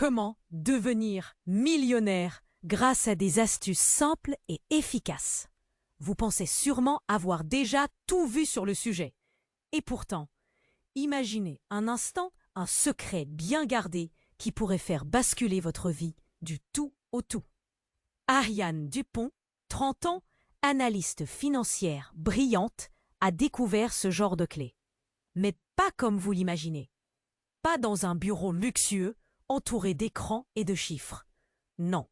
Comment devenir millionnaire grâce à des astuces simples et efficaces? Vous pensez sûrement avoir déjà tout vu sur le sujet. Et pourtant, imaginez un instant un secret bien gardé qui pourrait faire basculer votre vie du tout au tout. Ariane Dupont, 30 ans, analyste financière brillante, a découvert ce genre de clé. Mais pas comme vous l'imaginez. Pas dans un bureau luxueux, entouré d'écrans et de chiffres. Non,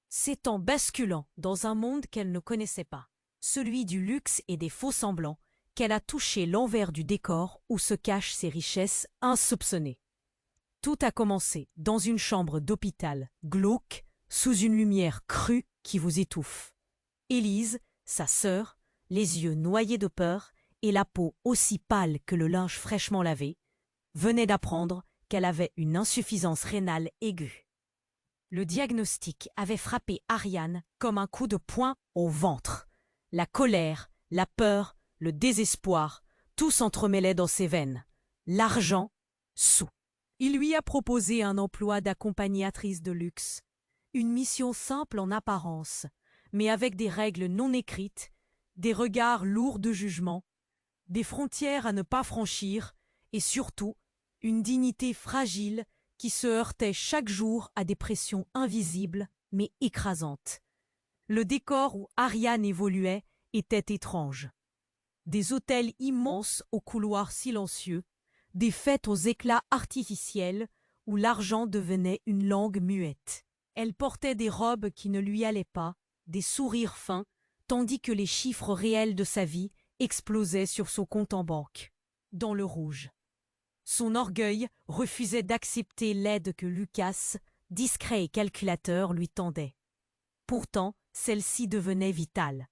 c'est en basculant dans un monde qu'elle ne connaissait pas, celui du luxe et des faux-semblants, qu'elle a touché l'envers du décor où se cachent ses richesses insoupçonnées. Tout a commencé dans une chambre d'hôpital glauque, sous une lumière crue qui vous étouffe. Élise, sa sœur, les yeux noyés de peur et la peau aussi pâle que le linge fraîchement lavé, venait d'apprendre qu'elle avait une insuffisance rénale aiguë. Le diagnostic avait frappé Ariane comme un coup de poing au ventre. La colère, la peur, le désespoir, tout s'entremêlait dans ses veines. L'argent, sous. Il lui a proposé un emploi d'accompagnatrice de luxe. Une mission simple en apparence, mais avec des règles non écrites, des regards lourds de jugement, des frontières à ne pas franchir et surtout une dignité fragile qui se heurtait chaque jour à des pressions invisibles mais écrasantes. Le décor où Ariane évoluait était étrange. Des hôtels immenses aux couloirs silencieux, des fêtes aux éclats artificiels où l'argent devenait une langue muette. Elle portait des robes qui ne lui allaient pas, des sourires fins, tandis que les chiffres réels de sa vie explosaient sur son compte en banque, dans le rouge. Son orgueil refusait d'accepter l'aide que Lucas, discret et calculateur, lui tendait. Pourtant, celle-ci devenait vitale.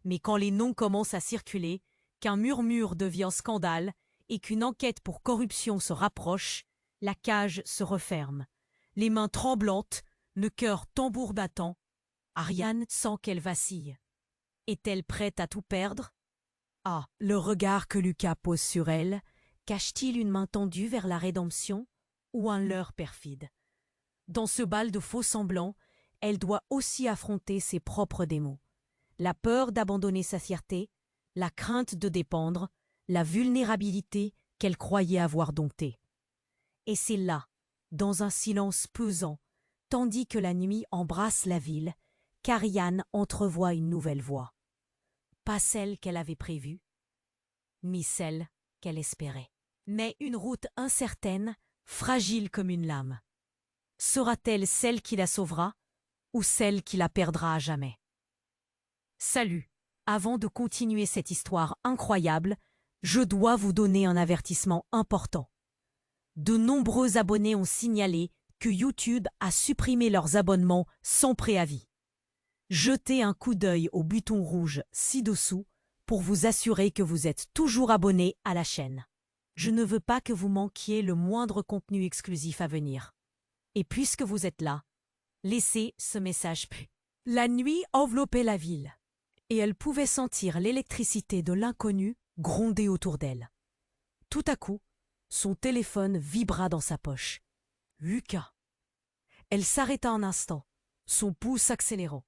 Mais quand les noms commencent à circuler, qu'un murmure devient scandale et qu'une enquête pour corruption se rapproche, la cage se referme. Les mains tremblantes, le cœur tambour battant, Ariane sent qu'elle vacille. Est-elle prête à tout perdre? Ah, le regard que Lucas pose sur elle, cache-t-il une main tendue vers la rédemption ou un leurre perfide? Dans ce bal de faux-semblants, elle doit aussi affronter ses propres démons. La peur d'abandonner sa fierté, la crainte de dépendre, la vulnérabilité qu'elle croyait avoir domptée. Et c'est là, dans un silence pesant, tandis que la nuit embrasse la ville, qu'Ariane entrevoit une nouvelle voie. Pas celle qu'elle avait prévue, mais celle qu'elle espérait. Mais une route incertaine, fragile comme une lame. Sera-t-elle celle qui la sauvera ou celle qui la perdra à jamais? Salut! Avant de continuer cette histoire incroyable, je dois vous donner un avertissement important. De nombreux abonnés ont signalé que YouTube a supprimé leurs abonnements sans préavis. Jetez un coup d'œil au bouton rouge ci-dessous pour vous assurer que vous êtes toujours abonné à la chaîne. Je ne veux pas que vous manquiez le moindre contenu exclusif à venir. Et puisque vous êtes là, laissez ce message. La nuit enveloppait la ville, et elle pouvait sentir l'électricité de l'inconnu gronder autour d'elle. Tout à coup, son téléphone vibra dans sa poche. Lucas. Elle s'arrêta un instant, son pouls accélérant.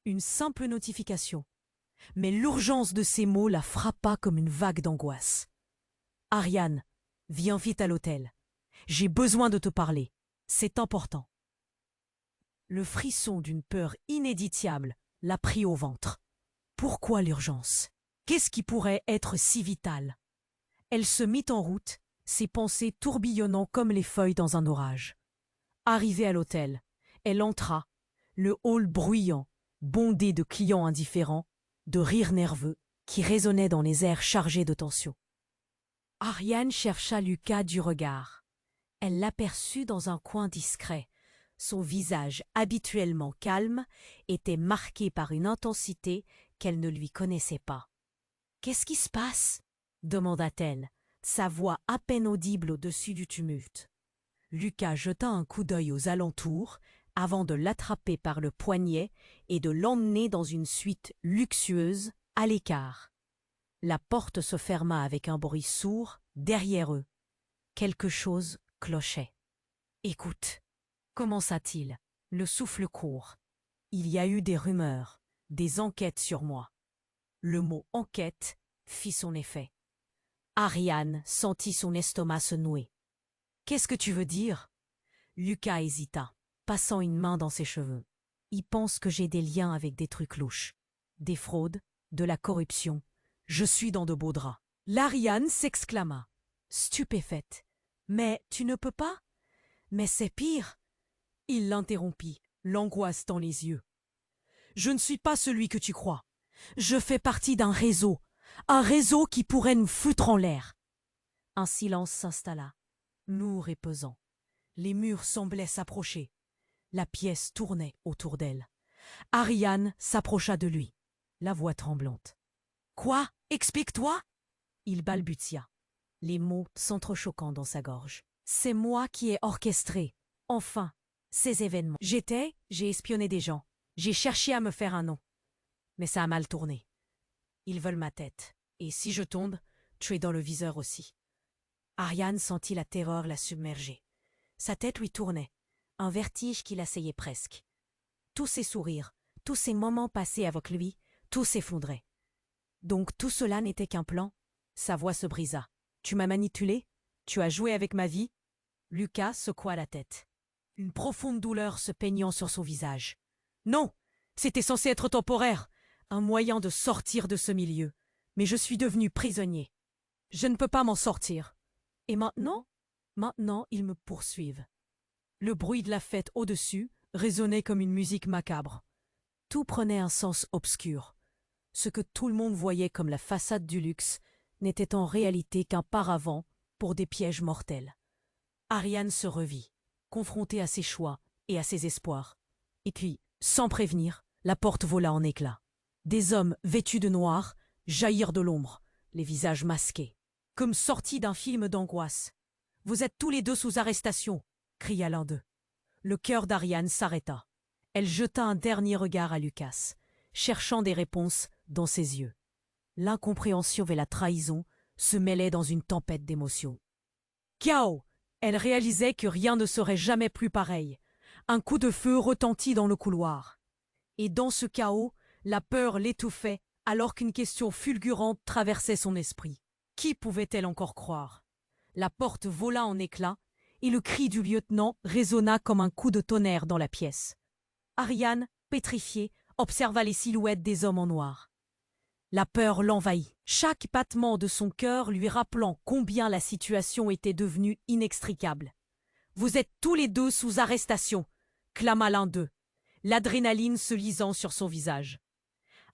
Une simple notification, mais l'urgence de ces mots la frappa comme une vague d'angoisse. Ariane, viens vite à l'hôtel. J'ai besoin de te parler. C'est important. Le frisson d'une peur inéditable la prit au ventre. Pourquoi l'urgence? Qu'est-ce qui pourrait être si vital? Elle se mit en route, ses pensées tourbillonnant comme les feuilles dans un orage. Arrivée à l'hôtel, elle entra, le hall bruyant, bondé de clients indifférents, de rires nerveux qui résonnaient dans les airs chargés de tension. Ariane chercha Lucas du regard. Elle l'aperçut dans un coin discret. Son visage, habituellement calme, était marqué par une intensité qu'elle ne lui connaissait pas. « Qu'est-ce qui se passe ?» demanda-t-elle, sa voix à peine audible au-dessus du tumulte. Lucas jeta un coup d'œil aux alentours avant de l'attraper par le poignet et de l'emmener dans une suite luxueuse à l'écart. La porte se ferma avec un bruit sourd derrière eux. Quelque chose clochait. « Écoute, commença-t-il, le souffle court. Il y a eu des rumeurs, des enquêtes sur moi. Le mot enquête fit son effet. Ariane sentit son estomac se nouer. Qu'est-ce que tu veux dire? Lucas hésita, passant une main dans ses cheveux. Il pense que j'ai des liens avec des trucs louches. Des fraudes, de la corruption. Je suis dans de beaux draps. L'Ariane s'exclama, stupéfaite. Mais tu ne peux pas? Mais c'est pire. Il l'interrompit, l'angoisse dans les yeux. Je ne suis pas celui que tu crois. Je fais partie d'un réseau qui pourrait nous foutre en l'air. Un silence s'installa, lourd et pesant. Les murs semblaient s'approcher. La pièce tournait autour d'elle. Ariane s'approcha de lui, la voix tremblante. « Quoi? Explique-toi » Il balbutia, les mots s'entrechoquant dans sa gorge. « C'est moi qui ai orchestré, enfin, ces événements. J'ai espionné des gens. J'ai cherché à me faire un nom. Mais ça a mal tourné. Ils veulent ma tête. Et si je tombe, tu es dans le viseur aussi. » Ariane sentit la terreur la submerger. Sa tête lui tournait, un vertige qui l'assaillait presque. Tous ses sourires, tous ces moments passés avec lui, tout s'effondrait. Donc tout cela n'était qu'un plan? Sa voix se brisa. Tu m'as manipulé? Tu as joué avec ma vie? Lucas secoua la tête, une profonde douleur se peignant sur son visage. Non, c'était censé être temporaire, un moyen de sortir de ce milieu. Mais je suis devenu prisonnier. Je ne peux pas m'en sortir. Et maintenant? Maintenant, ils me poursuivent. Le bruit de la fête au-dessus résonnait comme une musique macabre. Tout prenait un sens obscur. Ce que tout le monde voyait comme la façade du luxe n'était en réalité qu'un paravent pour des pièges mortels. Ariane se revit, confrontée à ses choix et à ses espoirs. Et puis, sans prévenir, la porte vola en éclats. Des hommes vêtus de noir jaillirent de l'ombre, les visages masqués, comme sortis d'un film d'angoisse. « Vous êtes tous les deux sous arrestation !» cria l'un d'eux. Le cœur d'Ariane s'arrêta. Elle jeta un dernier regard à Lucas, cherchant des réponses dans ses yeux. L'incompréhension et la trahison se mêlaient dans une tempête d'émotions. Chaos! Elle réalisait que rien ne serait jamais plus pareil. Un coup de feu retentit dans le couloir. Et dans ce chaos, la peur l'étouffait alors qu'une question fulgurante traversait son esprit. Qui pouvait-elle encore croire? La porte vola en éclats et le cri du lieutenant résonna comme un coup de tonnerre dans la pièce. Ariane, pétrifiée, observa les silhouettes des hommes en noir. La peur l'envahit, chaque battement de son cœur lui rappelant combien la situation était devenue inextricable. « Vous êtes tous les deux sous arrestation !» clama l'un d'eux, l'adrénaline se lisant sur son visage.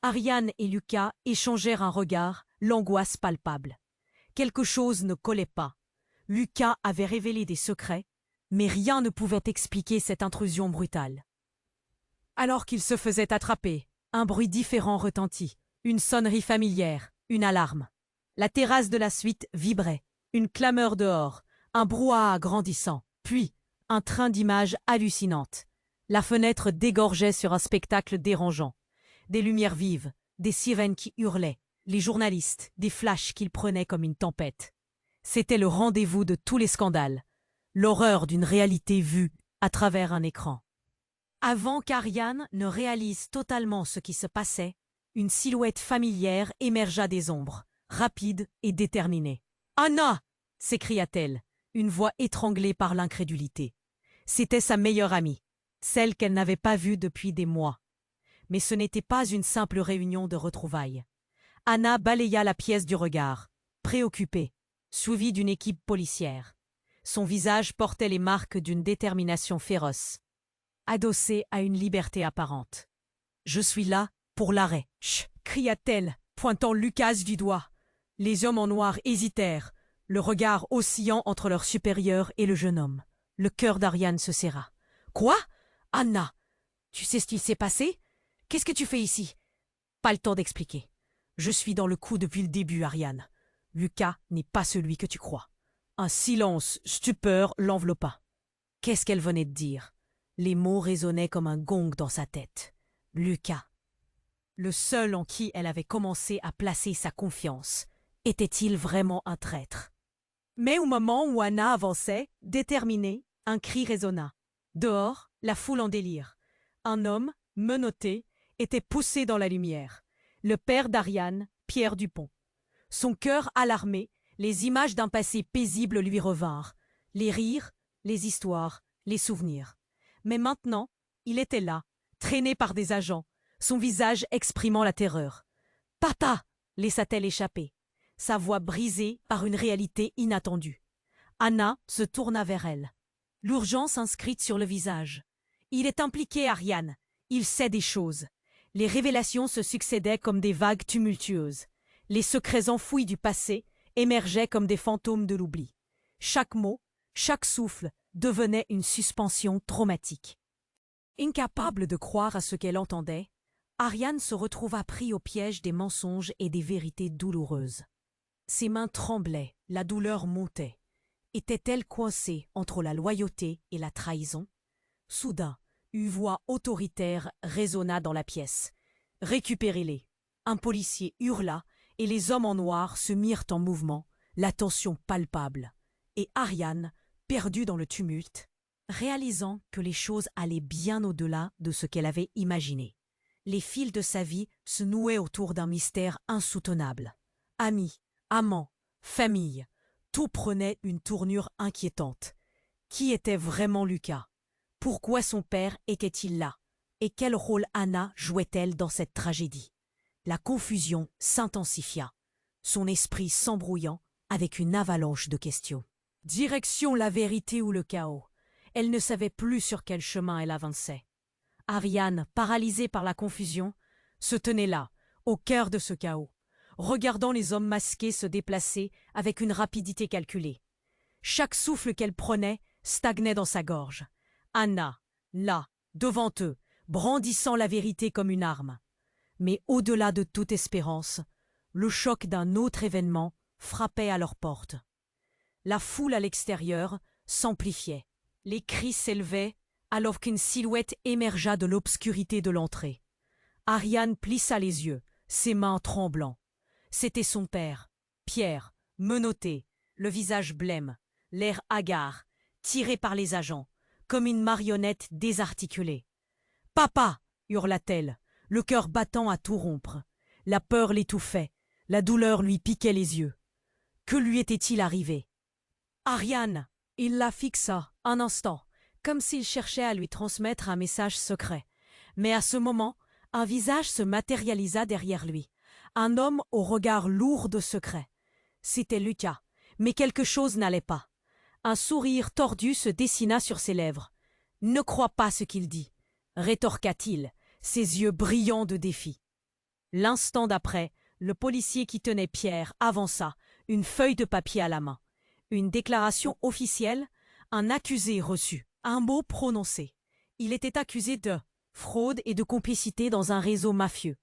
Ariane et Lucas échangèrent un regard, l'angoisse palpable. Quelque chose ne collait pas. Lucas avait révélé des secrets, mais rien ne pouvait expliquer cette intrusion brutale. Alors qu'il se faisait attraper, un bruit différent retentit. Une sonnerie familière, une alarme. La terrasse de la suite vibrait, une clameur dehors, un brouhaha grandissant, puis un train d'images hallucinantes. La fenêtre dégorgeait sur un spectacle dérangeant. Des lumières vives, des sirènes qui hurlaient, les journalistes, des flashs qu'ils prenaient comme une tempête. C'était le rendez-vous de tous les scandales, l'horreur d'une réalité vue à travers un écran. Avant qu'Ariane ne réalise totalement ce qui se passait, une silhouette familière émergea des ombres, rapide et déterminée. « Anna !» s'écria-t-elle, une voix étranglée par l'incrédulité. C'était sa meilleure amie, celle qu'elle n'avait pas vue depuis des mois. Mais ce n'était pas une simple réunion de retrouvailles. Anna balaya la pièce du regard, préoccupée, suivie d'une équipe policière. Son visage portait les marques d'une détermination féroce, adossée à une liberté apparente. « Je suis là pour l'arrêt. »« Chut !» cria-t-elle, pointant Lucas du doigt. Les hommes en noir hésitèrent, le regard oscillant entre leur supérieur et le jeune homme. Le cœur d'Ariane se serra. « Quoi? Anna, tu sais ce qu'il s'est passé? Qu'est-ce que tu fais ici ?» Pas le temps d'expliquer. Je suis dans le coup depuis le début, Ariane. Lucas n'est pas celui que tu crois. Un silence, stupeur l'enveloppa. Qu'est-ce qu'elle venait de dire? Les mots résonnaient comme un gong dans sa tête. Lucas. Le seul en qui elle avait commencé à placer sa confiance. Était-il vraiment un traître? Mais au moment où Anna avançait, déterminée, un cri résonna. Dehors, la foule en délire. Un homme, menotté, était poussé dans la lumière. Le père d'Ariane, Pierre Dupont. Son cœur alarmé, les images d'un passé paisible lui revinrent. Les rires, les histoires, les souvenirs. Mais maintenant, il était là, traîné par des agents, son visage exprimant la terreur. « Papa !» laissa-t-elle échapper, sa voix brisée par une réalité inattendue. Anna se tourna vers elle. L'urgence inscrite sur le visage. Il est impliqué, Ariane. Il sait des choses. Les révélations se succédaient comme des vagues tumultueuses. Les secrets enfouis du passé émergeaient comme des fantômes de l'oubli. Chaque mot, chaque souffle devenait une suspension traumatique. Incapable de croire à ce qu'elle entendait, Ariane se retrouva pris au piège des mensonges et des vérités douloureuses. Ses mains tremblaient, la douleur montait. Était-elle coincée entre la loyauté et la trahison? Soudain, une voix autoritaire résonna dans la pièce. « Récupérez-les !» Un policier hurla et les hommes en noir se mirent en mouvement, la tension palpable. Et Ariane, perdue dans le tumulte, réalisant que les choses allaient bien au-delà de ce qu'elle avait imaginé. Les fils de sa vie se nouaient autour d'un mystère insoutenable. Amis, amants, famille, tout prenait une tournure inquiétante. Qui était vraiment Lucas? Pourquoi son père était-il là? Et quel rôle Anna jouait-elle dans cette tragédie? La confusion s'intensifia, son esprit s'embrouillant avec une avalanche de questions. Direction la vérité ou le chaos. Elle ne savait plus sur quel chemin elle avançait. Ariane, paralysée par la confusion, se tenait là, au cœur de ce chaos, regardant les hommes masqués se déplacer avec une rapidité calculée. Chaque souffle qu'elle prenait stagnait dans sa gorge. Anna, là, devant eux, brandissant la vérité comme une arme. Mais au-delà de toute espérance, le choc d'un autre événement frappait à leur porte. La foule à l'extérieur s'amplifiait. Les cris s'élevaient alors qu'une silhouette émergea de l'obscurité de l'entrée. Ariane plissa les yeux, ses mains tremblant. C'était son père, Pierre, menotté, le visage blême, l'air hagard, tiré par les agents, comme une marionnette désarticulée. « Papa !» hurla-t-elle, le cœur battant à tout rompre. La peur l'étouffait, la douleur lui piquait les yeux. Que lui était-il arrivé? Ariane! Il la fixa un instant, comme s'il cherchait à lui transmettre un message secret. Mais à ce moment, un visage se matérialisa derrière lui. Un homme au regard lourd de secret. C'était Lucas, mais quelque chose n'allait pas. Un sourire tordu se dessina sur ses lèvres. « Ne crois pas ce qu'il dit », rétorqua-t-il, ses yeux brillants de défi. L'instant d'après, le policier qui tenait Pierre avança, une feuille de papier à la main. Une déclaration officielle, un accusé reçu, un mot prononcé. Il était accusé de fraude et de complicité dans un réseau mafieux.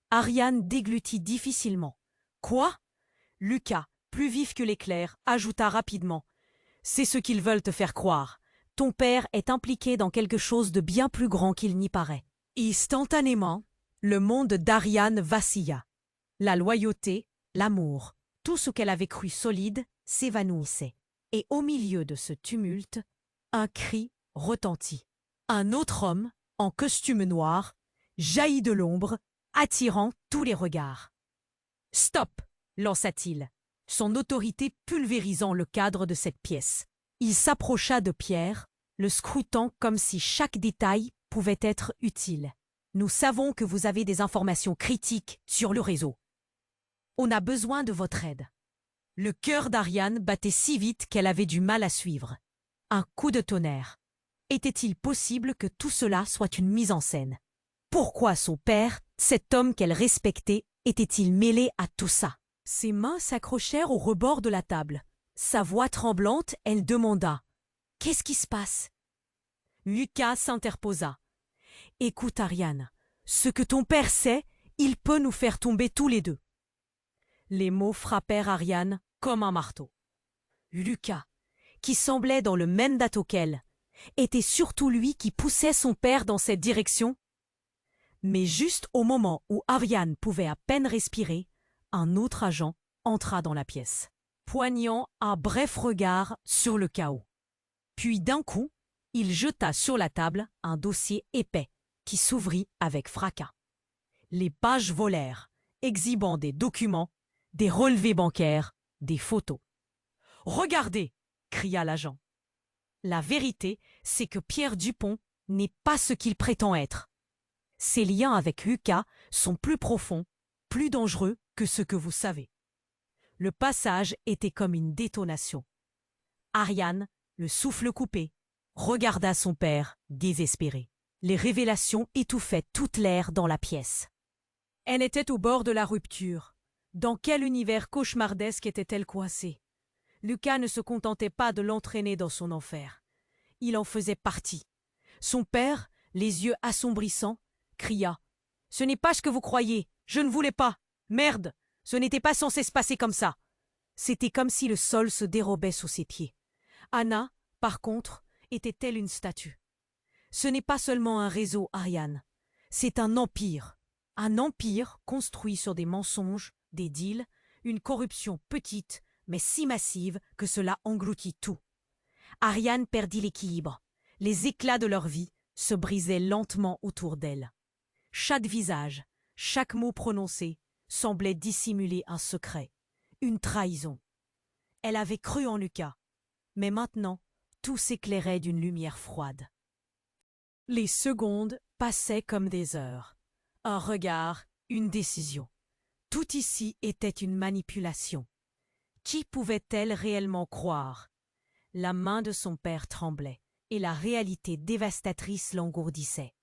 Ariane déglutit difficilement. « Quoi ?» Lucas, plus vif que l'éclair, ajouta rapidement. « C'est ce qu'ils veulent te faire croire. Ton père est impliqué dans quelque chose de bien plus grand qu'il n'y paraît. » Instantanément, le monde d'Ariane vacilla. La loyauté, l'amour, tout ce qu'elle avait cru solide s'évanouissait. Et au milieu de ce tumulte, un cri retentit. Un autre homme, en costume noir, jaillit de l'ombre, attirant tous les regards. « Stop !» lança-t-il, son autorité pulvérisant le cadre de cette pièce. Il s'approcha de Pierre, le scrutant comme si chaque détail pouvait être utile. « Nous savons que vous avez des informations critiques sur le réseau. On a besoin de votre aide. » Le cœur d'Ariane battait si vite qu'elle avait du mal à suivre. Un coup de tonnerre. Était-il possible que tout cela soit une mise en scène? Pourquoi son père, cet homme qu'elle respectait, était-il mêlé à tout ça? Ses mains s'accrochèrent au rebord de la table. Sa voix tremblante, elle demanda « Qu'est-ce qui se passe ?» Lucas s'interposa. « Écoute Ariane, ce que ton père sait, il peut nous faire tomber tous les deux. » Les mots frappèrent Ariane comme un marteau. Lucas, qui semblait dans le même bateau qu'elle, était surtout lui qui poussait son père dans cette direction. Mais juste au moment où Ariane pouvait à peine respirer, un autre agent entra dans la pièce, poignant un bref regard sur le chaos. Puis d'un coup, Il jeta sur la table un dossier épais qui s'ouvrit avec fracas. Les pages volèrent, exhibant des documents, des relevés bancaires, des photos. « Regardez !» cria l'agent. La vérité, c'est que Pierre Dupont n'est pas ce qu'il prétend être. Ses liens avec Lucas sont plus profonds, plus dangereux que ce que vous savez. Le passage était comme une détonation. Ariane, le souffle coupé, regarda son père, désespéré. Les révélations étouffaient toute l'air dans la pièce. Elle était au bord de la rupture. Dans quel univers cauchemardesque était-elle coincée? Lucas ne se contentait pas de l'entraîner dans son enfer. Il en faisait partie. Son père, les yeux assombrissants, cria « Ce n'est pas ce que vous croyez, je ne voulais pas. Merde, ce n'était pas censé se passer comme ça. » C'était comme si le sol se dérobait sous ses pieds. Anna, par contre, était-elle une statue? Ce n'est pas seulement un réseau, Ariane. C'est un empire construit sur des mensonges, des deals, une corruption petite, mais si massive que cela engloutit tout. Ariane perdit l'équilibre. Les éclats de leur vie se brisaient lentement autour d'elle. Chaque visage, chaque mot prononcé semblait dissimuler un secret, une trahison. Elle avait cru en Lucas, mais maintenant, tout s'éclairait d'une lumière froide. Les secondes passaient comme des heures. Un regard, une décision. Tout ici était une manipulation. Qui pouvait-elle réellement croire? La main de son père tremblait, et la réalité dévastatrice l'engourdissait.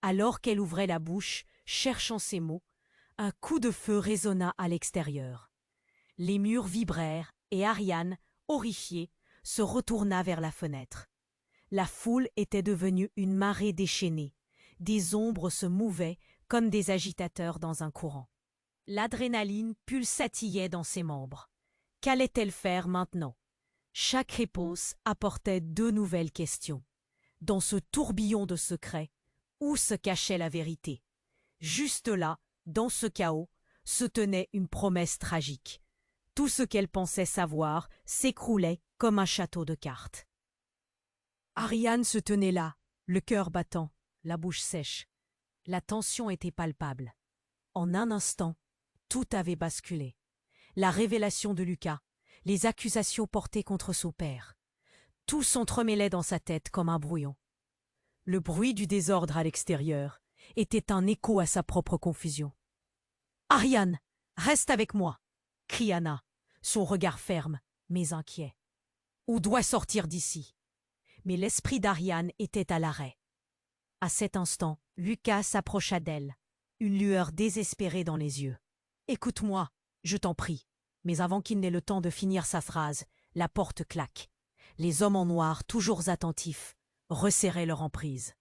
Alors qu'elle ouvrait la bouche, cherchant ses mots, un coup de feu résonna à l'extérieur. Les murs vibrèrent, et Ariane, horrifiée, se retourna vers la fenêtre. La foule était devenue une marée déchaînée. Des ombres se mouvaient comme des agitateurs dans un courant. L'adrénaline pulsatillait dans ses membres. Qu'allait-elle faire maintenant? Chaque réponse apportait deux nouvelles questions. Dans ce tourbillon de secrets, où se cachait la vérité? Juste là, dans ce chaos, se tenait une promesse tragique. Tout ce qu'elle pensait savoir s'écroulait comme un château de cartes. Ariane se tenait là, le cœur battant, la bouche sèche. La tension était palpable. En un instant, tout avait basculé. La révélation de Lucas, les accusations portées contre son père. Tout s'entremêlait dans sa tête comme un brouillon. Le bruit du désordre à l'extérieur était un écho à sa propre confusion. « Ariane, reste avec moi !» crie Anna, son regard ferme, mais inquiet. « On doit sortir d'ici !» Mais l'esprit d'Ariane était à l'arrêt. À cet instant, Lucas s'approcha d'elle, une lueur désespérée dans les yeux. « Écoute-moi, je t'en prie. » Mais avant qu'il n'ait le temps de finir sa phrase, la porte claque. Les hommes en noir, toujours attentifs, resserraient leur emprise.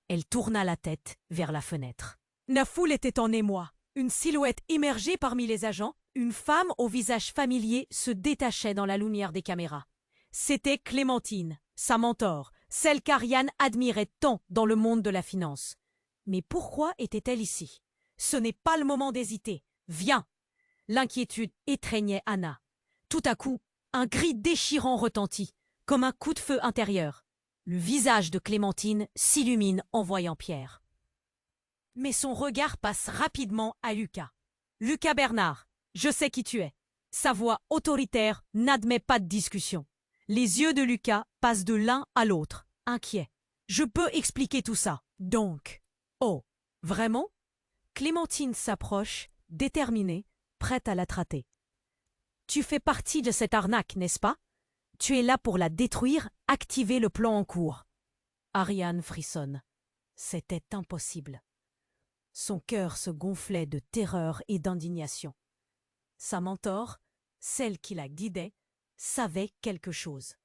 Elle tourna la tête vers la fenêtre. La foule était en émoi. Une silhouette immergée parmi les agents, une femme au visage familier se détachait dans la lumière des caméras. C'était Clémentine, sa mentor, celle qu'Ariane admirait tant dans le monde de la finance. Mais pourquoi était-elle ici? Ce n'est pas le moment d'hésiter. Viens! L'inquiétude étreignait Anna. Tout à coup, un cri déchirant retentit, comme un coup de feu intérieur. Le visage de Clémentine s'illumine en voyant Pierre. Mais son regard passe rapidement à Lucas. « Lucas Bernard, je sais qui tu es. » Sa voix autoritaire n'admet pas de discussion. Les yeux de Lucas passent de l'un à l'autre, inquiets. « Je peux expliquer tout ça. Donc. » « Oh, vraiment ?» Clémentine s'approche, déterminée, prête à la traiter. « Tu fais partie de cette arnaque, n'est-ce pas? Tu es là pour la détruire, activer le plan en cours. » Ariane frissonne. C'était impossible. Son cœur se gonflait de terreur et d'indignation. Sa mentor, celle qui la guidait, savait quelque chose.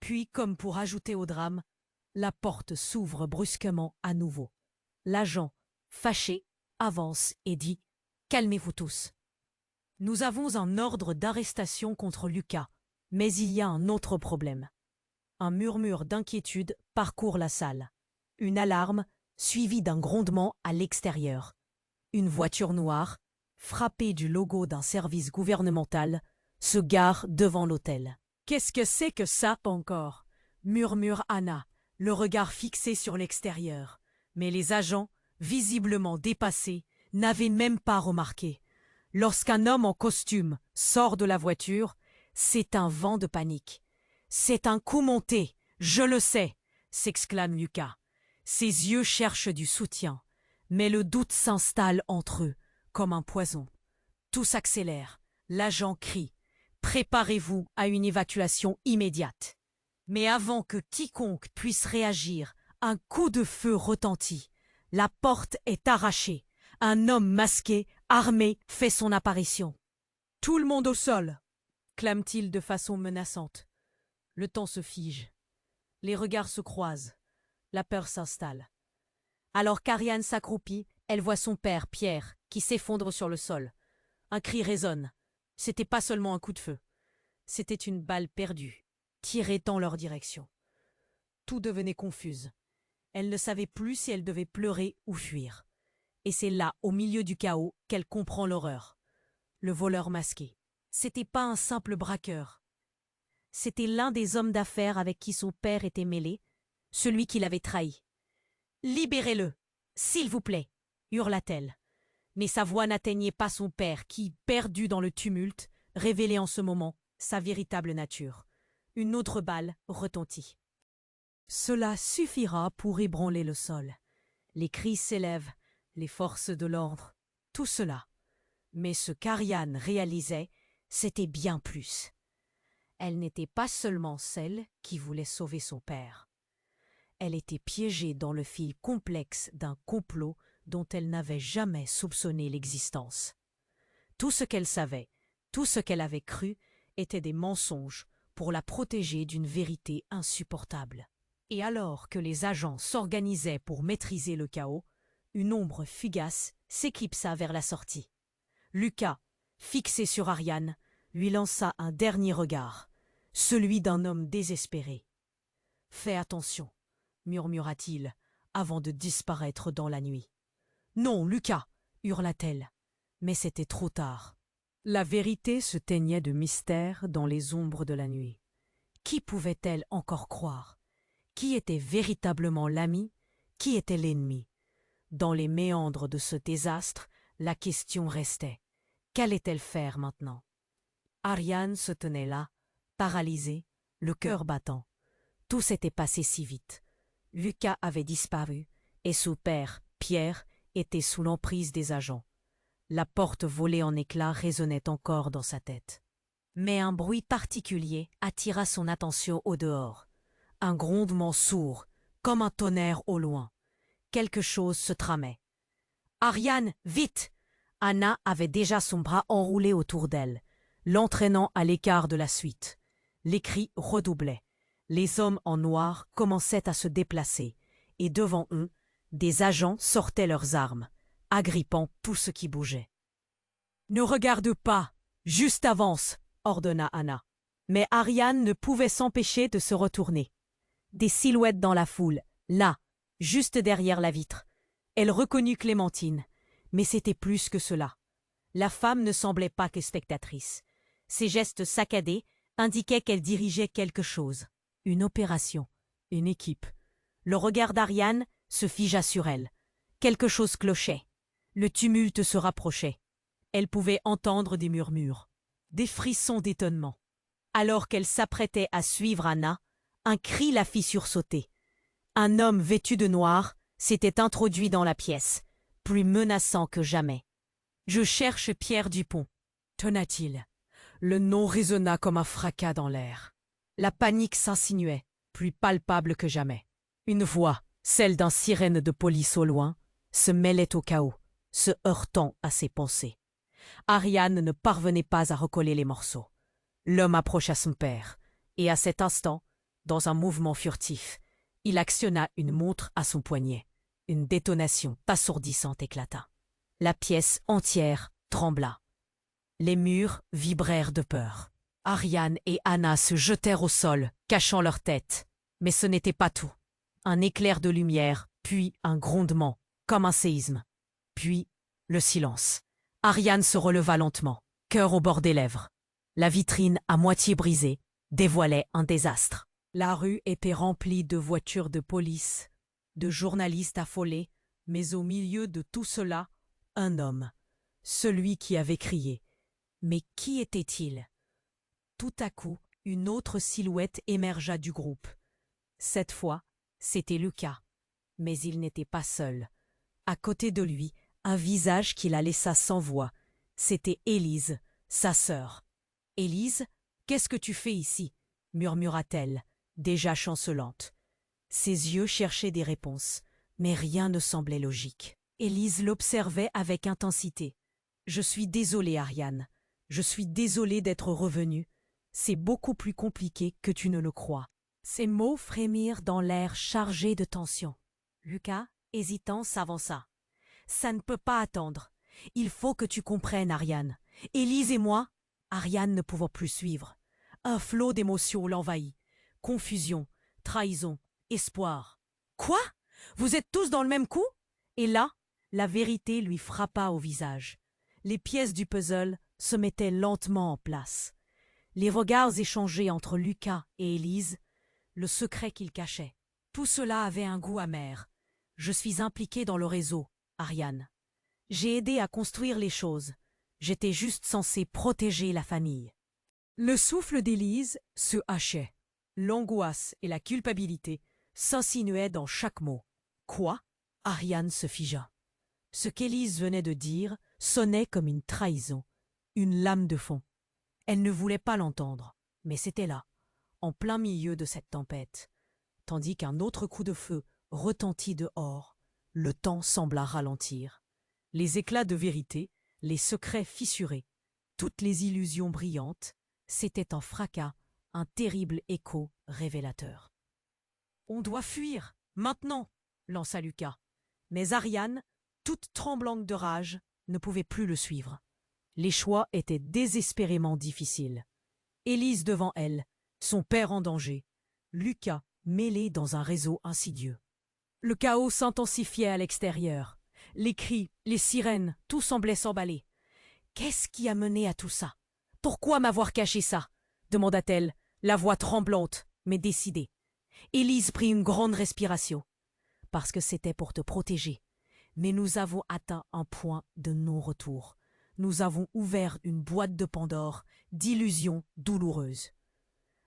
Puis, comme pour ajouter au drame, la porte s'ouvre brusquement à nouveau. L'agent, fâché, avance et dit « Calmez-vous tous. Nous avons un ordre d'arrestation contre Lucas, mais il y a un autre problème. » Un murmure d'inquiétude parcourt la salle. Une alarme, suivie d'un grondement à l'extérieur. Une voiture noire, frappée du logo d'un service gouvernemental, se gare devant l'hôtel. « Qu'est-ce que c'est que ça encore ?» murmure Anna, le regard fixé sur l'extérieur. Mais les agents, visiblement dépassés, n'avaient même pas remarqué. Lorsqu'un homme en costume sort de la voiture, c'est un vent de panique. « C'est un coup monté, je le sais !» s'exclame Lucas. Ses yeux cherchent du soutien, mais le doute s'installe entre eux, comme un poison. Tout s'accélère. L'agent crie « Préparez-vous à une évacuation immédiate !» Mais avant que quiconque puisse réagir, un coup de feu retentit. La porte est arrachée. Un homme masqué, armé, fait son apparition. « Tout le monde au sol !» clame-t-il de façon menaçante. Le temps se fige. Les regards se croisent. La peur s'installe. Alors qu'Ariane s'accroupit, elle voit son père, Pierre, qui s'effondre sur le sol. Un cri résonne. C'était pas seulement un coup de feu. C'était une balle perdue, tirée dans leur direction. Tout devenait confuse. Elle ne savait plus si elle devait pleurer ou fuir. Et c'est là, au milieu du chaos, qu'elle comprend l'horreur. Le voleur masqué. C'était pas un simple braqueur. C'était l'un des hommes d'affaires avec qui son père était mêlé, celui qui l'avait trahi. « Libérez-le, s'il vous plaît !» hurla-t-elle. Mais sa voix n'atteignait pas son père qui, perdu dans le tumulte, révélait en ce moment sa véritable nature. Une autre balle retentit. Cela suffira pour ébranler le sol. Les cris s'élèvent, les forces de l'ordre, tout cela. Mais ce qu'Ariane réalisait, c'était bien plus. Elle n'était pas seulement celle qui voulait sauver son père. Elle était piégée dans le fil complexe d'un complot dont elle n'avait jamais soupçonné l'existence. Tout ce qu'elle savait, tout ce qu'elle avait cru, étaient des mensonges pour la protéger d'une vérité insupportable. Et alors que les agents s'organisaient pour maîtriser le chaos, une ombre fugace s'éclipsa vers la sortie. Lucas, fixé sur Ariane, lui lança un dernier regard, celui d'un homme désespéré. « Fais attention !» murmura-t-il, avant de disparaître dans la nuit. « Non, Lucas !» hurla-t-elle. Mais c'était trop tard. La vérité se teignait de mystère dans les ombres de la nuit. Qui pouvait-elle encore croire? Qui était véritablement l'ami? Qui était l'ennemi? Dans les méandres de ce désastre, la question restait. Qu'allait-elle faire maintenant? Ariane se tenait là, paralysée, le cœur battant. Tout s'était passé si vite. Lucas avait disparu et son père, Pierre, était sous l'emprise des agents. La porte volée en éclats résonnait encore dans sa tête. Mais un bruit particulier attira son attention au dehors. Un grondement sourd, comme un tonnerre au loin. Quelque chose se tramait. « Ariane, vite !» Anna avait déjà son bras enroulé autour d'elle, l'entraînant à l'écart de la suite. Les cris redoublaient. Les hommes en noir commençaient à se déplacer, et devant eux, des agents sortaient leurs armes, agrippant tout ce qui bougeait. « Ne regarde pas, juste avance !» ordonna Anna. Mais Ariane ne pouvait s'empêcher de se retourner. Des silhouettes dans la foule, là, juste derrière la vitre. Elle reconnut Clémentine, mais c'était plus que cela. La femme ne semblait pas que spectatrice. Ses gestes saccadés indiquaient qu'elle dirigeait quelque chose. Une opération, une équipe. Le regard d'Ariane se figea sur elle. Quelque chose clochait. Le tumulte se rapprochait. Elle pouvait entendre des murmures, des frissons d'étonnement. Alors qu'elle s'apprêtait à suivre Anna, un cri la fit sursauter. Un homme vêtu de noir s'était introduit dans la pièce, plus menaçant que jamais. « Je cherche Pierre Dupont », tonna-t-il. Le nom résonna comme un fracas dans l'air. La panique s'insinuait, plus palpable que jamais. Une voix, celle d'un sirène de police au loin, se mêlait au chaos, se heurtant à ses pensées. Ariane ne parvenait pas à recoller les morceaux. L'homme approcha son père, et à cet instant, dans un mouvement furtif, il actionna une montre à son poignet. Une détonation assourdissante éclata. La pièce entière trembla. Les murs vibrèrent de peur. Ariane et Anna se jetèrent au sol, cachant leur tête. Mais ce n'était pas tout. Un éclair de lumière, puis un grondement, comme un séisme. Puis le silence. Ariane se releva lentement, cœur au bord des lèvres. La vitrine, à moitié brisée, dévoilait un désastre. La rue était remplie de voitures de police, de journalistes affolés, mais au milieu de tout cela, un homme, celui qui avait crié. Mais qui était-il? Tout à coup, une autre silhouette émergea du groupe. Cette fois, c'était Lucas. Mais il n'était pas seul. À côté de lui, un visage qui la laissa sans voix. C'était Élise, sa sœur. « Élise, qu'est-ce que tu fais ici » murmura-t-elle, déjà chancelante. Ses yeux cherchaient des réponses, mais rien ne semblait logique. Élise l'observait avec intensité. « Je suis désolée, Ariane. Je suis désolée d'être revenue. C'est beaucoup plus compliqué que tu ne le crois. » Ces mots frémirent dans l'air chargé de tension. Lucas, hésitant, s'avança. « Ça ne peut pas attendre. Il faut que tu comprennes, Ariane. Élise et moi… » Ariane ne pouvant plus suivre. Un flot d'émotions l'envahit. Confusion, trahison, espoir. « Quoi? Vous êtes tous dans le même coup ?» Et là, la vérité lui frappa au visage. Les pièces du puzzle se mettaient lentement en place. Les regards échangés entre Lucas et Élise, le secret qu'ils cachaient. Tout cela avait un goût amer. Je suis impliquée dans le réseau, Ariane. J'ai aidé à construire les choses. J'étais juste censée protéger la famille. Le souffle d'Élise se hachait. L'angoisse et la culpabilité s'insinuaient dans chaque mot. Quoi? Ariane se figea. Ce qu'Élise venait de dire sonnait comme une trahison, une lame de fond. Elle ne voulait pas l'entendre, mais c'était là, en plein milieu de cette tempête. Tandis qu'un autre coup de feu retentit dehors, le temps sembla ralentir. Les éclats de vérité, les secrets fissurés, toutes les illusions brillantes, c'était un fracas, un terrible écho révélateur. « On doit fuir, maintenant !» lança Lucas. Mais Ariane, toute tremblante de rage, ne pouvait plus le suivre. Les choix étaient désespérément difficiles. Élise devant elle, son père en danger, Lucas mêlé dans un réseau insidieux. Le chaos s'intensifiait à l'extérieur. Les cris, les sirènes, tout semblait s'emballer. « Qu'est-ce qui a mené à tout ça? Pourquoi m'avoir caché ça ?» demanda-t-elle, la voix tremblante, mais décidée. Élise prit une grande respiration. « Parce que c'était pour te protéger. Mais nous avons atteint un point de non-retour. Nous avons ouvert une boîte de Pandore d'illusions douloureuses. »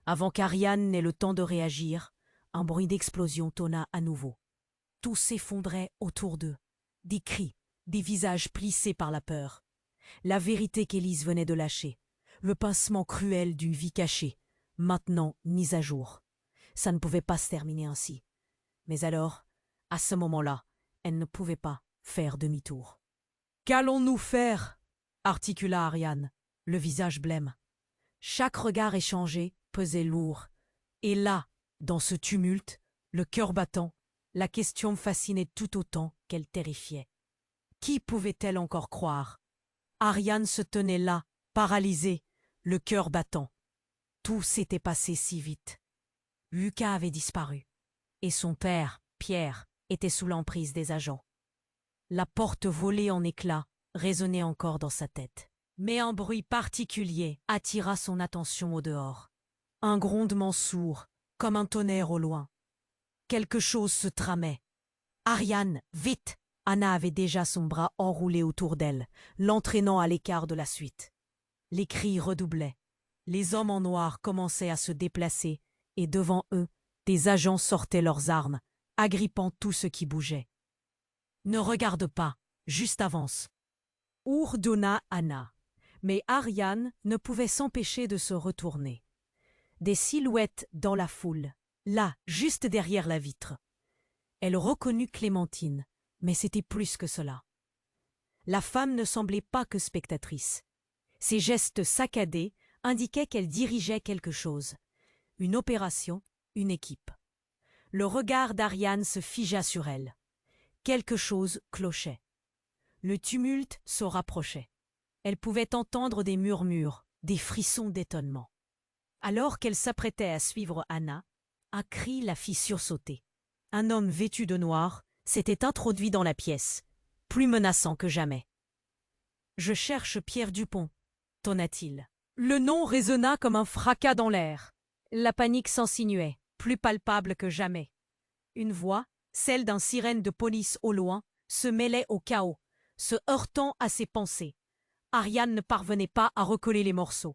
Avant qu'Ariane n'ait le temps de réagir, un bruit d'explosion tonna à nouveau. Tout s'effondrait autour d'eux. Des cris, des visages plissés par la peur. La vérité qu'Élise venait de lâcher, le pincement cruel d'une vie cachée, maintenant mise à jour. Ça ne pouvait pas se terminer ainsi. Mais alors, à ce moment-là, elle ne pouvait pas faire demi-tour. « Qu'allons-nous faire ?» articula Ariane, le visage blême. Chaque regard échangé pesait lourd. Et là, dans ce tumulte, le cœur battant, la question me fascinait tout autant qu'elle terrifiait. Qui pouvait-elle encore croire? Ariane se tenait là, paralysée, le cœur battant. Tout s'était passé si vite. Lucas avait disparu, et son père, Pierre, était sous l'emprise des agents. La porte volée en éclats résonnait encore dans sa tête. Mais un bruit particulier attira son attention au dehors. Un grondement sourd, comme un tonnerre au loin. Quelque chose se tramait. « Ariane, vite !» Anna avait déjà son bras enroulé autour d'elle, l'entraînant à l'écart de la suite. Les cris redoublaient. Les hommes en noir commençaient à se déplacer, et devant eux, des agents sortaient leurs armes, agrippant tout ce qui bougeait. « Ne regarde pas, juste avance !» ordonna Anna. Mais Ariane ne pouvait s'empêcher de se retourner. Des silhouettes dans la foule, là, juste derrière la vitre. Elle reconnut Clémentine, mais c'était plus que cela. La femme ne semblait pas que spectatrice. Ses gestes saccadés indiquaient qu'elle dirigeait quelque chose. Une opération, une équipe. Le regard d'Ariane se figea sur elle. Quelque chose clochait. Le tumulte se rapprochait. Elle pouvait entendre des murmures, des frissons d'étonnement. Alors qu'elle s'apprêtait à suivre Anna, un cri la fit sursauter. Un homme vêtu de noir s'était introduit dans la pièce, plus menaçant que jamais. « Je cherche Pierre Dupont », tonna-t-il. Le nom résonna comme un fracas dans l'air. La panique s'insinuait. plus palpable que jamais. Une voix, celle d'un sirène de police au loin, se mêlait au chaos, se heurtant à ses pensées. Ariane ne parvenait pas à recoller les morceaux.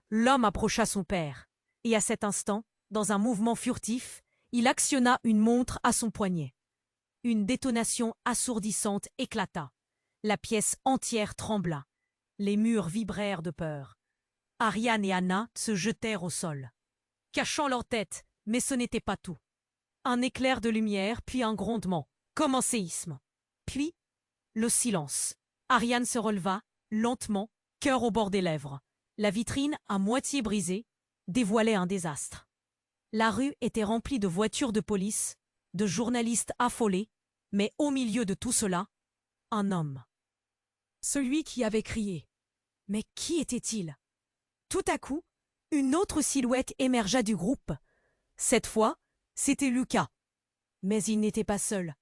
L'homme approcha son père, et à cet instant, dans un mouvement furtif, il actionna une montre à son poignet. Une détonation assourdissante éclata. La pièce entière trembla. Les murs vibrèrent de peur. Ariane et Anna se jetèrent au sol, cachant leur tête, mais ce n'était pas tout. Un éclair de lumière, puis un grondement, comme un séisme. Puis, le silence. Ariane se releva, lentement, cœur au bord des lèvres. La vitrine, à moitié brisée, dévoilait un désastre. La rue était remplie de voitures de police, de journalistes affolés, mais au milieu de tout cela, un homme. Celui qui avait crié. Mais qui était-il? Tout à coup, une autre silhouette émergea du groupe. Cette fois, c'était Lucas. Mais il n'était pas seul.